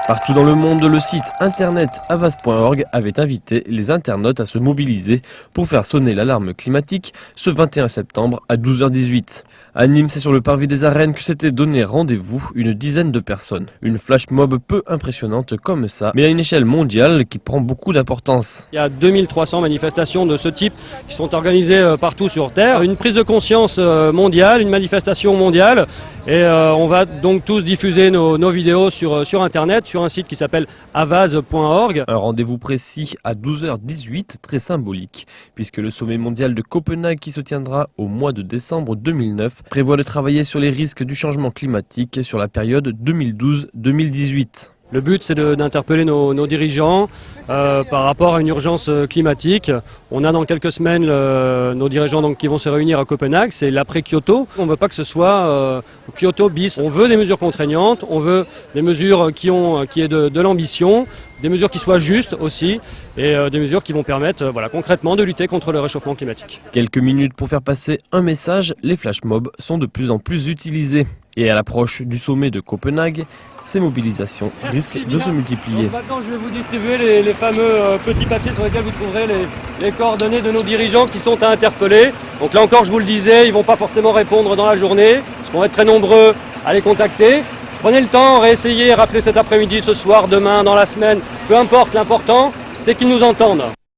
Partout dans le monde, le site internet havas.org avait invité les internautes à se mobiliser pour faire sonner l'alarme climatique ce 21 septembre à 12h18. À Nîmes, c'est sur le parvis des Arènes que s'était donné rendez-vous une dizaine de personnes. Une flash mob peu impressionnante comme ça, mais à une échelle mondiale qui prend beaucoup d'importance. Il y a 2300 manifestations de ce type qui sont organisées partout sur Terre. Une prise de conscience mondiale, une manifestation mondiale. Et on va donc tous diffuser nos vidéos sur Internet, sur un site qui s'appelle havas.org. Un rendez-vous précis à 12h18, très symbolique, puisque le sommet mondial de Copenhague qui se tiendra au mois de décembre 2009 prévoit de travailler sur les risques du changement climatique sur la période 2012-2018. Le but, c'est d'interpeller nos dirigeants par rapport à une urgence climatique. On a dans quelques semaines nos dirigeants qui vont se réunir à Copenhague, c'est l'après-Kyoto. On ne veut pas que ce soit Kyoto bis. On veut des mesures contraignantes, on veut des mesures qui aient de l'ambition, des mesures qui soient justes aussi, et des mesures qui vont permettre concrètement de lutter contre le réchauffement climatique. Quelques minutes pour faire passer un message, les flash mobs sont de plus en plus utilisés. Et à l'approche du sommet de Copenhague, ces mobilisations risquent de se multiplier. Donc maintenant, je vais vous distribuer les fameux petits papiers sur lesquels vous trouverez les coordonnées de nos dirigeants qui sont à interpeller. Donc là encore, je vous le disais, ils ne vont pas forcément répondre dans la journée, parce qu'on va être très nombreux à les contacter. Prenez le temps, réessayez, rappelez cet après-midi, ce soir, demain, dans la semaine, peu importe, l'important, c'est qu'ils nous entendent.